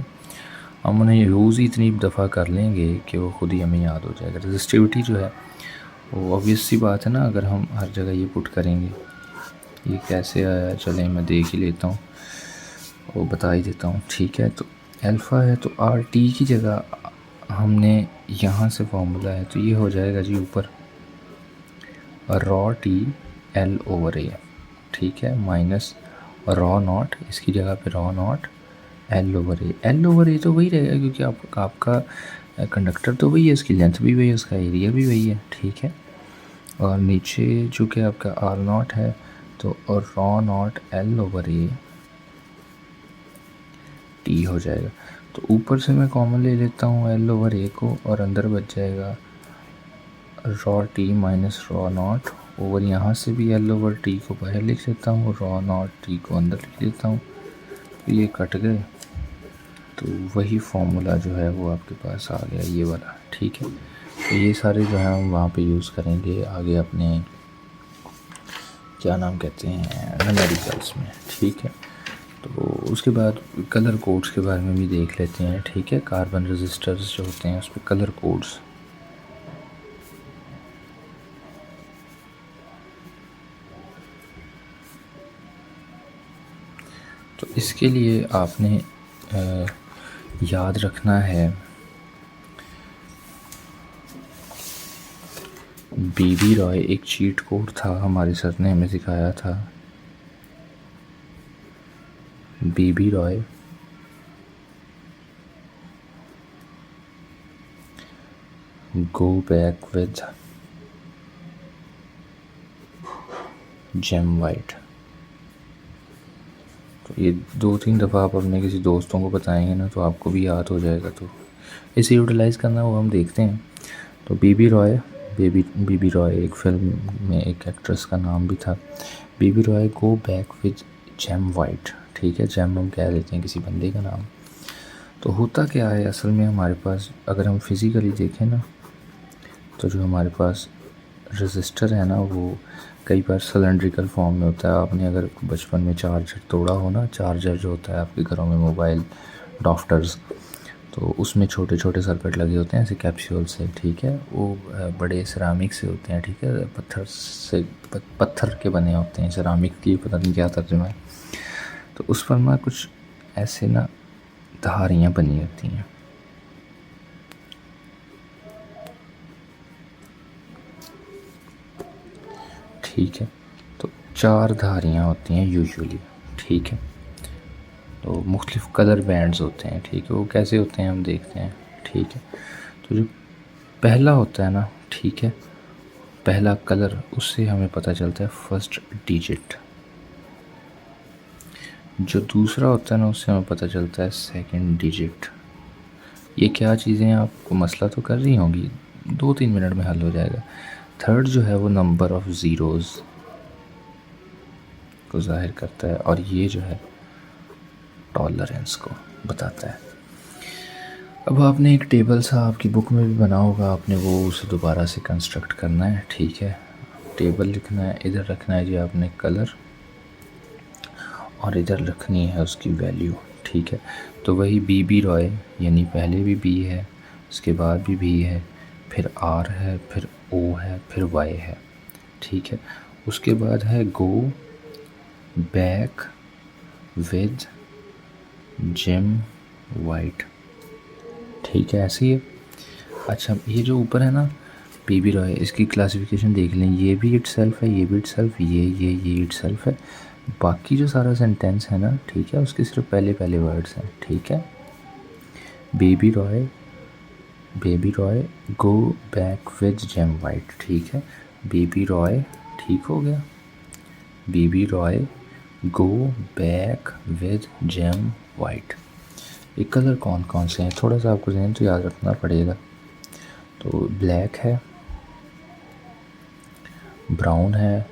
हम उन्हें यूज़ ही इतनी दफ़ा कर लेंगे कि वो ख़ुद ही हमें याद हो जाएगा। रेजिस्टिविटी जो है वो ऑब्वियस सी बात है ना, अगर हम हर जगह ये पुट करेंगे। ये कैसे आया, चलें मैं देख ही लेता हूँ, वो बता ही देता हूँ, ठीक है। तो अल्फ़ा है तो आर टी की जगह हमने यहाँ से फॉर्मूला है तो ये हो जाएगा जी ऊपर rho T L over A, ठीक है, माइनस रॉ नॉट, इसकी जगह पे rho naught L over A. L over A तो वही रहेगा क्योंकि आपका कंडक्टर तो वही है, इसकी लेंथ भी वही है, उसका एरिया भी वही है, ठीक है। और नीचे जो कि आपका आर नॉट है तो और raw naught L over A T हो जाएगा। तो ऊपर से मैं कॉमन ले लेता हूँ एल ओवर ए को, और अंदर बच जाएगा raw T minus rho not over, यहाँ से भी एल ओवर टी को बाहर लिख लेता हूँ, रॉ नॉट टी को अंदर लिख लेता हूँ, तो ये कट गए। तो वही फॉर्मूला जो है वो आपके पास आ गया, ये वाला, ठीक है। तो ये सारे जो है हम वहाँ पे यूज़ करेंगे आगे अपने क्या नाम कहते हैं न्यूमेरिकल्स में, ठीक है। तो उसके बाद कलर कोड्स के बारे में भी देख लेते हैं, ठीक है। कार्बन रजिस्टर्स जो होते हैं उस पर कलर कोड्स, तो इसके लिए आपने याद रखना है बीबी रॉय, एक चीट कोड था हमारे सर ने हमें सिखाया था। BB Roy go back with gem white. तो ये 2-3 दफ़ा आप अपने किसी दोस्तों को बताएंगे ना तो आपको भी याद हो जाएगा। तो इसे यूटिलाइज़ करना वो हम देखते हैं। तो बीबी रॉय एक फिल्म में एक एक्ट्रेस का नाम भी था। BB Roy go back with gem white, ठीक है, जेम हम कह देते हैं किसी बंदे का नाम। तो होता क्या है असल में, हमारे पास अगर हम फिज़िकली देखें ना, तो जो हमारे पास रजिस्टर है ना वो कई बार सिलेंड्रिकल फॉर्म में होता है। आपने अगर बचपन में चार्जर तोड़ा हो ना, चार्जर जो होता है आपके घरों में मोबाइल अडॉप्टर्स, तो उसमें छोटे छोटे सर्किट लगे होते हैं ऐसे कैप्सूल से, ठीक है। वो बड़े सिरामिक से होते हैं, ठीक है, पत्थर के बने होते हैं, सिरामिक की पता नहीं क्या तर्जुमा है। तो उस पर ना कुछ ऐसे ना धारियाँ बनी होती हैं, ठीक है। तो 4 धारियाँ होती हैं यूजुअली, ठीक है। तो मुख्तलिफ़ कलर बैंड्स होते हैं, ठीक है। वो कैसे होते हैं हम देखते हैं, ठीक है। तो जो पहला होता है ना, ठीक है, पहला कलर, उससे हमें पता चलता है फर्स्ट डिजिट। जो दूसरा होता है ना उससे हमें पता चलता है सेकंड डिजिट। ये क्या चीज़ें हैं आपको मसला तो कर रही होंगी, 2-3 मिनट में हल हो जाएगा। थर्ड जो है वो नंबर ऑफ़ ज़ीरोज़ को ज़ाहिर करता है, और ये जो है टॉलरेंस को बताता है। अब आपने एक टेबल सा आपकी बुक में भी बना होगा, आपने वो उसे दोबारा से कंस्ट्रक्ट करना है, ठीक है। टेबल लिखना है, इधर रखना है जी आपने कलर, और इधर रखनी है उसकी वैल्यू, ठीक है। तो वही बीबी रॉय, यानी पहले भी बी है, उसके बाद भी बी है, फिर आर है, फिर ओ है, फिर वाई है, ठीक है। उसके बाद है गो बैक विद जिम वाइट, ठीक है, ऐसे ही है। अच्छा, ये जो ऊपर है ना बेबी रॉय, इसकी क्लासिफिकेशन देख लें, ये भी इट सेल्फ है, ये भी इट सेल्फ, ये इट सेल्फ है। बाकी जो सारा सेंटेंस है ना, ठीक है, उसके सिर्फ पहले पहले वर्ड्स हैं, ठीक है। Baby Roy go back with gem white, ठीक है। बेबी रॉय, ठीक हो गया। Baby Roy go back with gem white. ये कलर कौन कौन से हैं, थोड़ा सा आपको ज़हन तो याद रखना पड़ेगा। तो ब्लैक है, ब्राउन है,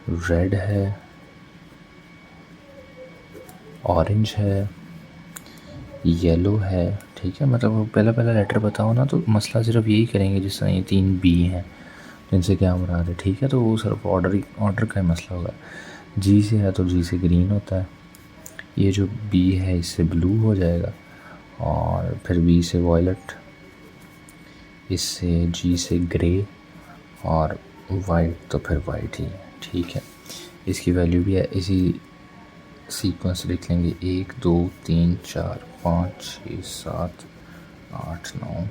रेड है, ऑरेंज है, येलो है, ठीक है। मतलब पहला पहला लेटर बताओ ना तो मसला सिर्फ यही करेंगे, जिस तरह ये 3 बी हैं जिनसे क्या मुराद है, ठीक है। तो वो सिर्फ ऑर्डर का ही मसला होगा। जी से है तो जी से ग्रीन होता है, ये जो बी है इससे ब्लू हो जाएगा, और फिर बी से वॉयलेट, इससे जी से ग्रे, और वाइट तो फिर वाइट ही है, ठीक है। इसकी वैल्यू भी है, इसी सीक्वेंस लिख लेंगे 1 2 3 4 5 6 7 8 9।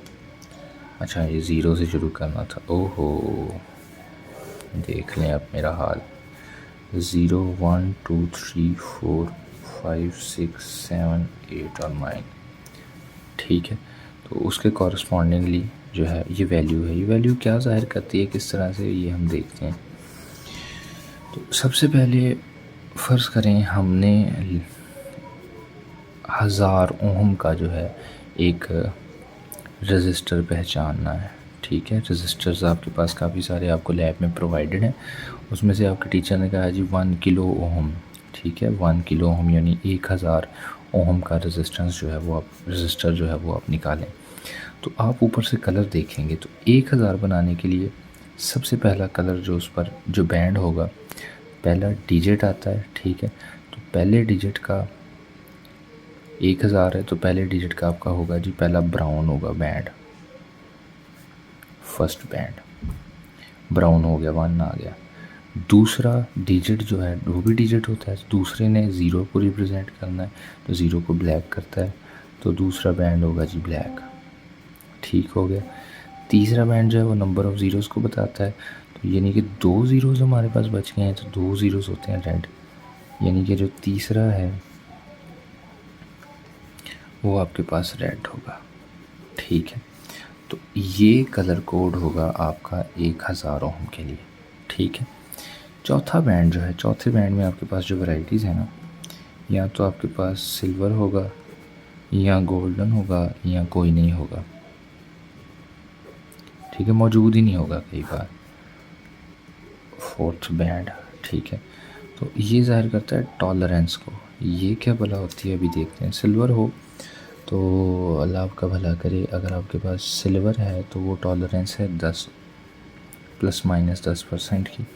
अच्छा, ये ज़ीरो से शुरू करना था, ओहो, देख लें अब मेरा हाल। 0 1 2 3 4 5 6 7 8 और 9, ठीक है। तो उसके कॉरस्पॉन्डिंगली जो है ये वैल्यू है, ये वैल्यू क्या ज़ाहिर करती है, किस तरह से, ये हम देखते हैं। तो सबसे पहले फ़र्ज़ करें हमने 1000 ओम का जो है एक रजिस्टर पहचानना है, ठीक है। रजिस्टर्स आपके पास काफ़ी सारे आपको लैब में प्रोवाइडेड हैं, उसमें से आपके टीचर ने कहा जी 1 किलो ओम, ठीक है। 1 किलो ओम यानी 1000 ओम का रजिस्टेंस जो है वो आप रजिस्टर जो है वो आप निकालें। तो आप ऊपर से कलर देखेंगे तो 1000 बनाने के लिए सबसे पहला कलर जो उस पर जो बैंड होगा, पहला डिजिट आता है, ठीक है। तो पहले डिजिट का 1000 है तो पहले डिजिट का आपका होगा जी पहला ब्राउन होगा बैंड, फर्स्ट बैंड ब्राउन हो गया, 1 आ गया। दूसरा डिजिट जो है वो भी डिजिट होता है, दूसरे ने 0 को रिप्रेजेंट करना है तो 0 को ब्लैक करता है, तो दूसरा बैंड होगा जी ब्लैक, ठीक हो गया। तीसरा बैंड जो है वो नंबर ऑफ़ ज़ीरोज़ को बताता है, तो यानी कि 2 ज़ीरोज़ हमारे पास बच गए हैं, तो 2 ज़ीरोज़ होते हैं रेड, यानी कि जो तीसरा है वो आपके पास रेड होगा, ठीक है। तो ये कलर कोड होगा आपका 1000 ओम के लिए, ठीक है। चौथा बैंड जो है, चौथे बैंड में आपके पास जो वैरायटीज़ हैं ना, या तो आपके पास सिल्वर होगा, या गोल्डन होगा, या कोई नहीं होगा, ठीक है, मौजूद ही नहीं होगा कई बार। फोर्थ बैंड, ठीक है। तो ये ज़ाहिर करता है टॉलरेंस को, ये क्या भला होती है अभी देखते हैं। सिल्वर हो तो अल्लाह आपका भला करे, अगर आपके पास सिल्वर है तो वो टॉलरेंस है 10 ±10% की,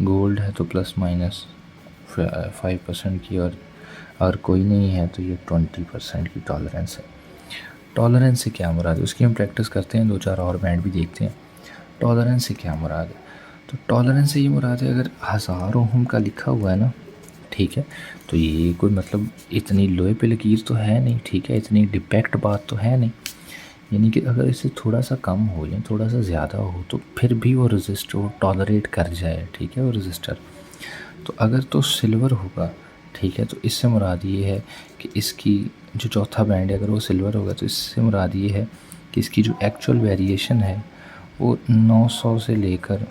गोल्ड है तो ±5% की, और अगर कोई नहीं है तो ये 20% की टॉलरेंस है। टॉलरेंस से क्या मुराद है उसकी हम प्रैक्टिस करते हैं, 2-4 और बैंड भी देखते हैं। टॉलरेंस से क्या मुराद है, तो टॉलरेंस से ये मुराद है अगर 1000 ओम का लिखा हुआ है ना, ठीक है, तो ये कोई मतलब इतनी लोहे पे लकीर तो है नहीं, ठीक है, इतनी डिपेक्ट बात तो है नहीं, यानी कि अगर इससे थोड़ा सा कम हो या थोड़ा सा ज़्यादा हो तो फिर भी वो रजिस्टर वो टॉलरेट कर जाए, ठीक है, वो रजिस्टर। तो अगर तो सिल्वर होगा, ठीक है, तो इससे मुराद ये है कि इसकी जो चौथा बैंड है अगर वो सिल्वर होगा तो इससे मुराद ये है कि इसकी जो एक्चुअल वेरिएशन है वो 900 से लेकर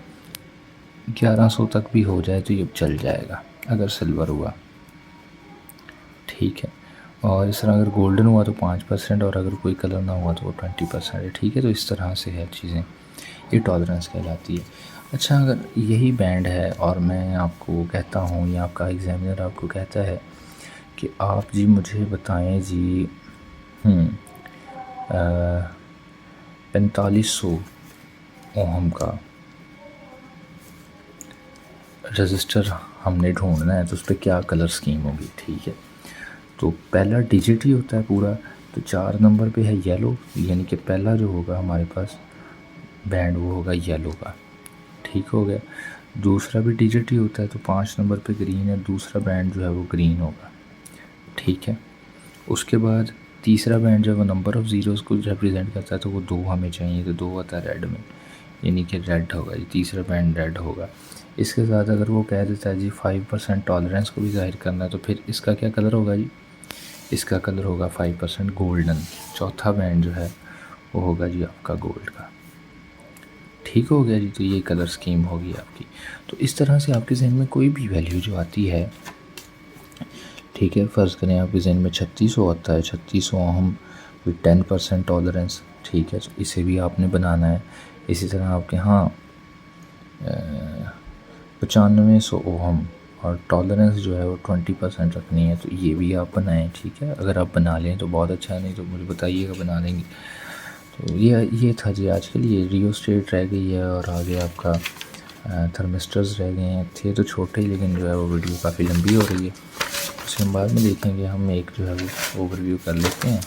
1100 तक भी हो जाए तो ये चल जाएगा अगर सिल्वर हुआ, ठीक है। और इस तरह अगर गोल्डन हुआ तो 5%, और अगर कोई कलर ना हुआ तो वो 20% है, ठीक है। तो इस तरह से है चीज़ें, ये टॉलरेंस कहलाती है। अच्छा, अगर यही बैंड है और मैं आपको कहता हूँ या आपका एग्ज़ामिनर आपको कहता है कि आप जी मुझे बताएं जी 4500 ओम का रजिस्टर हमने ढूंढना है तो उस पर क्या कलर स्कीम होगी, ठीक है। तो पहला डिजिट ही होता है पूरा, तो 4 नंबर पे है येलो, यानी कि पहला जो होगा हमारे पास बैंड वो होगा येलो का, ठीक हो गया। दूसरा भी डिजिट ही होता है, तो 5 नंबर पे ग्रीन है, दूसरा बैंड जो है वो ग्रीन होगा, ठीक है। उसके बाद तीसरा बैंड जो है वो नंबर ऑफ़ ज़ीरोज़ को रिप्रेजेंट करता है, तो वो 2 हमें चाहिए, तो 2 आता है रेड में, यानी कि रेड होगा, ये तीसरा बैंड रेड होगा। इसके साथ अगर वो कह देता है जी 5% टॉलरेंस को भी ज़ाहिर करना है, तो फिर इसका क्या कलर होगा जी, इसका कलर होगा 5% गोल्डन। चौथा बैंड जो है वो होगा जी आपका गोल्ड का, ठीक हो गया जी। तो ये कलर स्कीम होगी आपकी। तो इस तरह से आपके जहन में कोई भी वैल्यू जो आती है, ठीक है, फ़र्ज़ करें आपके जहन में 3600 आता है, 3600 ओहम विद 10% टॉलरेंस, ठीक है, तो इसे भी आपने बनाना है। इसी तरह आपके यहाँ 9500 ओहम और टॉलरेंस जो है वो 20% रखनी है, तो ये भी आप बनाएं, ठीक है। अगर आप बना लें तो बहुत अच्छा है, नहीं तो मुझे बताइएगा बना लेंगे। तो ये था जी आज के लिए। रियोस्टेट रह गई है और आगे आपका थर्मिस्टर्स रह गए हैं। थे तो छोटे ही, लेकिन जो है वो वीडियो काफ़ी लंबी हो रही है, उसे हम बाद में देखेंगे। हम एक जो है वो ओवरव्यू कर लेते हैं।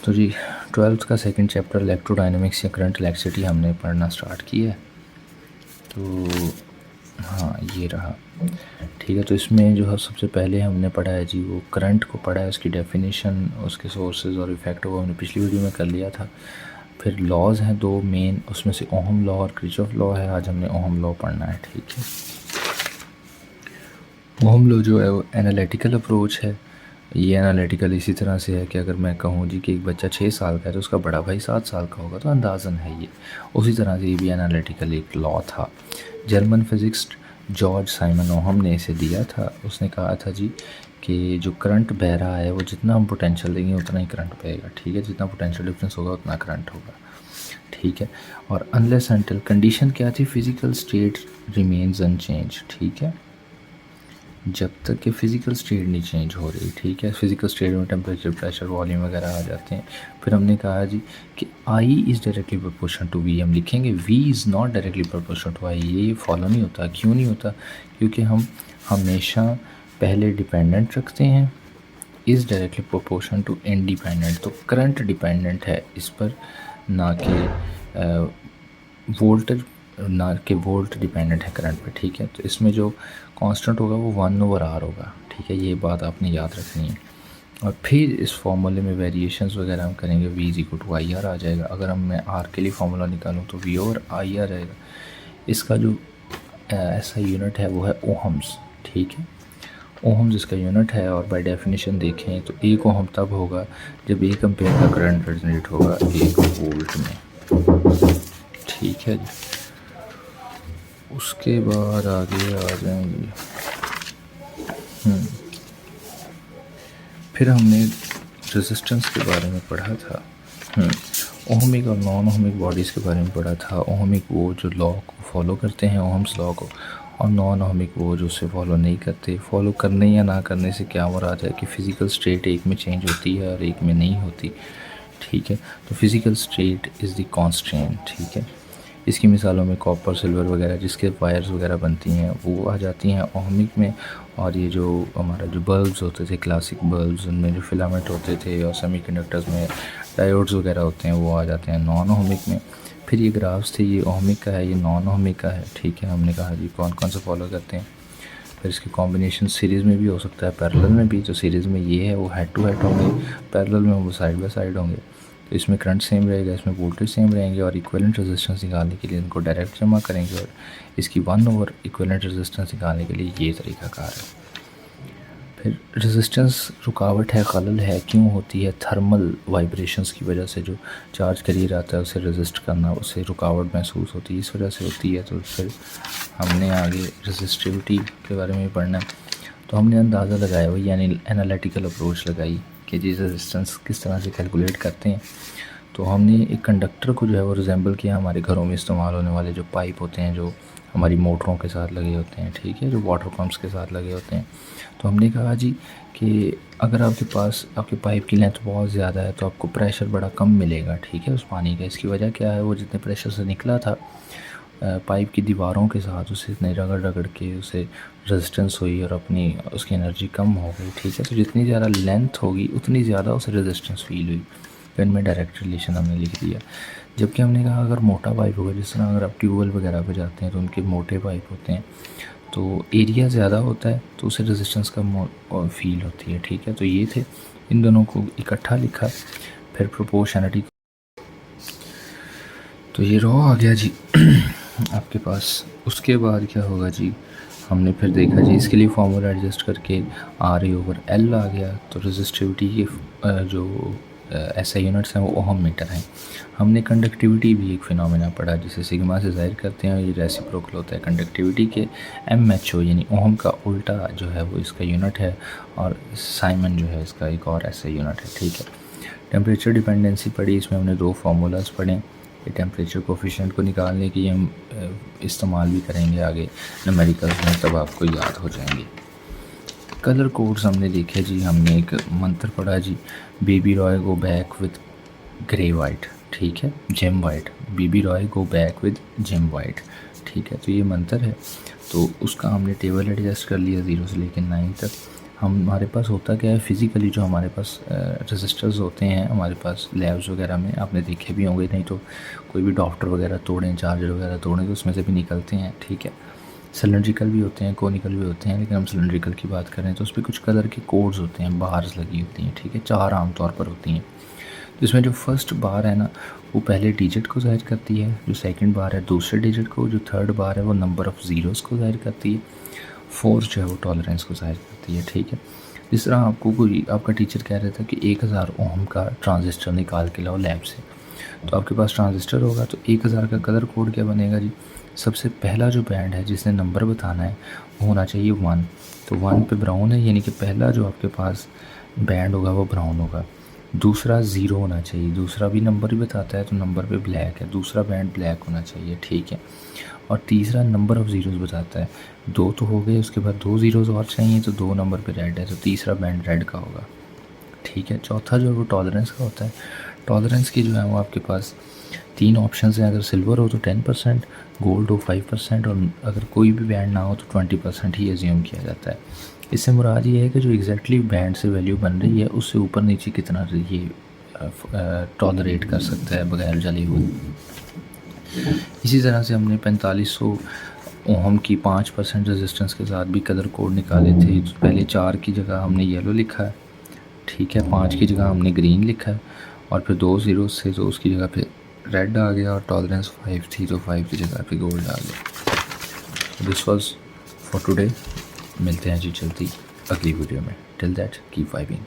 तो जी 12th का सेकंड चैप्टर इलेक्ट्रोडायनामिक्स या करंट इलेक्ट्रिसिटी हमने पढ़ना स्टार्ट किया है। तो हाँ ये रहा, ठीक है। तो इसमें जो है सबसे पहले हमने पढ़ा है जी वो करंट को पढ़ा है, उसकी डेफिनेशन, उसके सोर्सेज और इफ़ेक्ट वो हमने पिछली वीडियो में कर लिया था। फिर लॉज हैं 2 मेन, उसमें से ओहम लॉ और किरचॉफ लॉ है। आज हमने ओहम लॉ पढ़ना है, ठीक है। ओहम लॉ जो है वो एनालिटिकल अप्रोच है। ये एनालिटिकल इसी तरह से है कि अगर मैं कहूँ जी कि एक बच्चा 6 साल का है तो उसका बड़ा भाई 7 साल का होगा, तो अंदाज़न है ये। उसी तरह से ये भी एनालिटिकल एक लॉ था। जर्मन फिज़िक्स्ट जॉर्ज साइमन ओहम ने इसे दिया था। उसने कहा था जी कि जो करंट बह रहा है वो जितना हम पोटेंशियल देंगे उतना ही करंट बहेगा, ठीक है। जितना पोटेंशियल डिफरेंस होगा उतना करंट होगा, ठीक है। और अनलेस अनटिल कंडीशन क्या थी, फिज़िकल स्टेट रिमेन्स अनचेंज, ठीक है। जब तक कि फ़िज़िकल स्टेट नहीं चेंज हो रही, ठीक है। फ़िज़िकल स्टेट में टेम्परेचर, प्रेशर, वॉल्यूम वगैरह आ जाते हैं। फिर हमने कहा जी कि I is directly proportional to V. हम लिखेंगे V is not directly proportional to I. ये फॉलो नहीं होता। क्यों नहीं होता? क्योंकि हम हमेशा पहले डिपेंडेंट रखते हैं, is directly proportional to independent. तो करंट डिपेंडेंट है इस पर, ना कि वोल्टेज, ना कि वोल्ट डिपेंडेंट है करंट पे, ठीक है। तो इसमें जो कांस्टेंट होगा वो 1/R होगा, ठीक है। ये बात आपने याद रखनी है। और फिर इस फॉर्मूले में वेरिएशंस वगैरह हम करेंगे, v = IR आ जाएगा। अगर हम मैं R के लिए फार्मूला निकालूँ तो v और IR आएगा। इसका जो ऐसा यूनिट है वो है ओहम्स, ठीक है। ओहम्स इसका यूनिट है। और बाय डेफिनेशन देखें तो 1 ओहम तब होगा जब 1 एम्पेयर का करंट जनरेट होगा 1 वोल्ट में, ठीक है जी। उसके बाद आगे आ जाएंगे। फिर हमने रेजिस्टेंस के बारे में पढ़ा था। ओहमिक और नॉन ओहमिक बॉडीज़ के बारे में पढ़ा था। ओहमिक वो जो लॉ को फॉलो करते हैं, ओहम्स लॉ को, और नॉन ओहमिक वो जो उसे फॉलो नहीं करते। फॉलो करने या ना करने से क्या मुराद है कि फ़िज़िकल स्टेट एक में चेंज होती है और एक में नहीं होती, ठीक है। तो physical state is the constant, ठीक है। इसकी मिसालों में कॉपर, सिल्वर वगैरह जिसके वायर्स वगैरह बनती हैं वो आ जाती हैं ओहमिक में। और ये जो हमारा जो बल्ब्स होते थे, क्लासिक बल्ब्स, उनमें जो फिलामेंट होते थे, और सेमीकंडक्टर्स में डायोड्स वगैरह होते हैं, वो आ जाते हैं नॉन ओहमिक में। फिर ये ग्राफ्स थे, ये ओहमिक का है, ये नॉन ओहमिक का है, ठीक है। हमने कहा जी कौन कौन सा फॉलो करते हैं। फिर इसके कॉम्बिनेशन सीरीज़ में भी हो सकता है, पैरेलल में भी। तो सीरीज़ में ये है वो हेड टू हेड होंगे, पैरेलल में वो साइड बाय साइड होंगे। तो इसमें करंट सेम रहेगा, इसमें वोल्टेज सेम रहेंगे। और इक्विवेलेंट रेजिस्टेंस निकालने के लिए इनको डायरेक्ट जमा करेंगे, और इसकी 1/, इक्विवेलेंट रेजिस्टेंस निकालने के लिए ये तरीकाकार है। फिर रेजिस्टेंस रुकावट है, खलल है, क्यों होती है? थर्मल वाइब्रेशंस की वजह से जो चार्ज करिए रहता है उसे रेजिस्ट करना, उससे रुकावट महसूस होती है, इस वजह से होती है। तो फिर हमने आगे रेजिस्टिविटी के बारे में पढ़ना है। तो हमने अंदाज़ा लगाया हुआ, यानी एनालिटिकल अप्रोच लगाई कि जी रेजिस्टेंस किस तरह से कैलकुलेट करते हैं। तो हमने एक कंडक्टर को जो है वो रिजेंबल किया हमारे घरों में इस्तेमाल होने वाले जो पाइप होते हैं, जो हमारी मोटरों के साथ लगे होते हैं, ठीक है, जो वाटर पम्प्स के साथ लगे होते हैं। तो हमने कहा जी कि अगर आपके पास आपके पाइप की लेंथ बहुत ज़्यादा है तो आपको प्रेशर बड़ा कम मिलेगा, ठीक है, उस पानी का। इसकी वजह क्या है? वो जितने प्रेशर से निकला था पाइप की दीवारों के साथ, उसे इतने रगड़ रगड़ के उसे रेजिस्टेंस हुई और अपनी उसकी एनर्जी कम हो गई, ठीक है। तो जितनी ज़्यादा लेंथ होगी उतनी ज़्यादा उसे रेजिस्टेंस फील हुई। तो इनमें डायरेक्ट रिलेशन हमने लिख दिया। जबकि हमने कहा अगर मोटा पाइप होगा, जिस तरह अगर आप ट्यूबवेल वगैरह पे जाते हैं तो उनके मोटे पाइप होते हैं, तो एरिया ज़्यादा होता है तो उसे रेजिस्टेंस कम फील होती है। ठीक है, तो ये थे, इन दोनों को इकट्ठा लिखा, फिर प्रोपोर्शनलिटी, तो ये रॉ आ गया जी आपके पास। उसके बाद क्या होगा जी, हमने फिर देखा जी इसके लिए फार्मूला एडजस्ट करके RA/L आ गया। तो रेजिस्टिविटी के जो SI यूनिट्स हैं वो ओहम मीटर हैं। हमने कंडक्टिविटी भी एक फिनोमेना पढ़ा जिसे सिग्मा से ज़ाहिर करते हैं, ये रेसिप्रोकल होता है कंडक्टिविटी के। MHO यानी ओहम का उल्टा जो है वो इसका यूनिट है, और साइमन जो है इसका एक और SI यूनिट है। ठीक है, टेम्परेचर डिपेंडेंसी पढ़ी, इसमें हमने 2 फार्मूलाज पढ़े। ये टेम्परेचर कोफिशिएंट को निकालने की हम इस्तेमाल भी करेंगे आगे न्यूमेरिकल्स में, तब आपको याद हो जाएंगे। कलर कोड्स हमने देखे जी, हमने एक मंत्र पढ़ा जी, baby Roy go back with grey white. ठीक है, gem white, baby Roy go back with gem white. ठीक है, तो ये मंत्र है, तो उसका हमने टेबल एडजस्ट कर लिया 0 से लेकर 9 तक। हमारे पास होता क्या है, फिज़िकली जो हमारे पास रेजिस्टर्स होते हैं हमारे पास लैब्स वगैरह में, आपने देखे भी होंगे, नहीं तो कोई भी डॉक्टर वगैरह तोड़ें, चार्जर वगैरह तोड़ें तो उसमें से भी निकलते हैं। ठीक है, सिलेंड्रिकल भी होते हैं, कोनिकल भी होते हैं, लेकिन हम सिलेंड्रिकल की बात करें तो उस पर कुछ कलर के कोड्स होते हैं, बार्स लगी होती हैं। ठीक है, 4 आमतौर पर होती हैं। तो इसमें जो फर्स्ट बार है ना वो पहले डिजिट को ज़ाहिर करती है, जो सेकंड बार है दूसरे डिजिट को, जो थर्ड बार है वो नंबर ऑफ़ ज़ीरोज़ को ज़ाहिर करती है, फोर्थ जो है वो टॉलरेंस को ज़ाहिर करती है। ठीक है, जिस तरह आपको कोई आपका टीचर कह रहा था कि 1000 ओम का ट्रांजिस्टर निकाल के लाओ लैब से, तो आपके पास ट्रांजिस्टर होगा तो 1000 का कलर कोड क्या बनेगा जी, सबसे पहला जो बैंड है जिसने नंबर बताना है वो होना चाहिए 1। तो 1 पे ब्राउन है, यानी कि पहला जो आपके पास बैंड होगा वो ब्राउन होगा। दूसरा 0 होना चाहिए, दूसरा भी नंबर ही बताता है तो नंबर पे ब्लैक है, दूसरा बैंड ब्लैक होना चाहिए। ठीक है, और तीसरा नंबर ऑफ़ ज़ीरोज़ बताता है, 2 तो हो गए, उसके बाद 2 ज़ीरोज़ और चाहिए, तो 2 नंबर पे रेड है तो तीसरा बैंड रेड का होगा। ठीक है, चौथा जो है वो टॉलरेंस का होता है। टॉलरेंस की जो है वो आपके पास 3 ऑप्शंस हैं, अगर सिल्वर हो तो 10%, गोल्ड हो 5%, और अगर कोई भी बैंड ना हो तो 20% ही एज्यूम किया जाता है। इससे मुराद ये है कि जो एग्जैक्टली बैंड से वैल्यू बन रही है उससे ऊपर नीचे कितना ये टॉलरेट कर सकता है बगैर जले हुए। इसी तरह से हमने 4500 ओहम की 5% रेजिस्टेंस के साथ भी कलर कोड निकाले थे। तो पहले 4 की जगह हमने येलो लिखा है, ठीक है, 5 की जगह हमने ग्रीन लिखा है, और फिर 2 ज़ीरो से तो उसकी जगह पे रेड आ गया, और टॉलरेंस 5 थी तो 5 की जगह पे गोल्ड आ गया। दिस वाज फॉर टुडे, मिलते हैं जी जल्दी अगली वीडियो में। Till that keep vibing.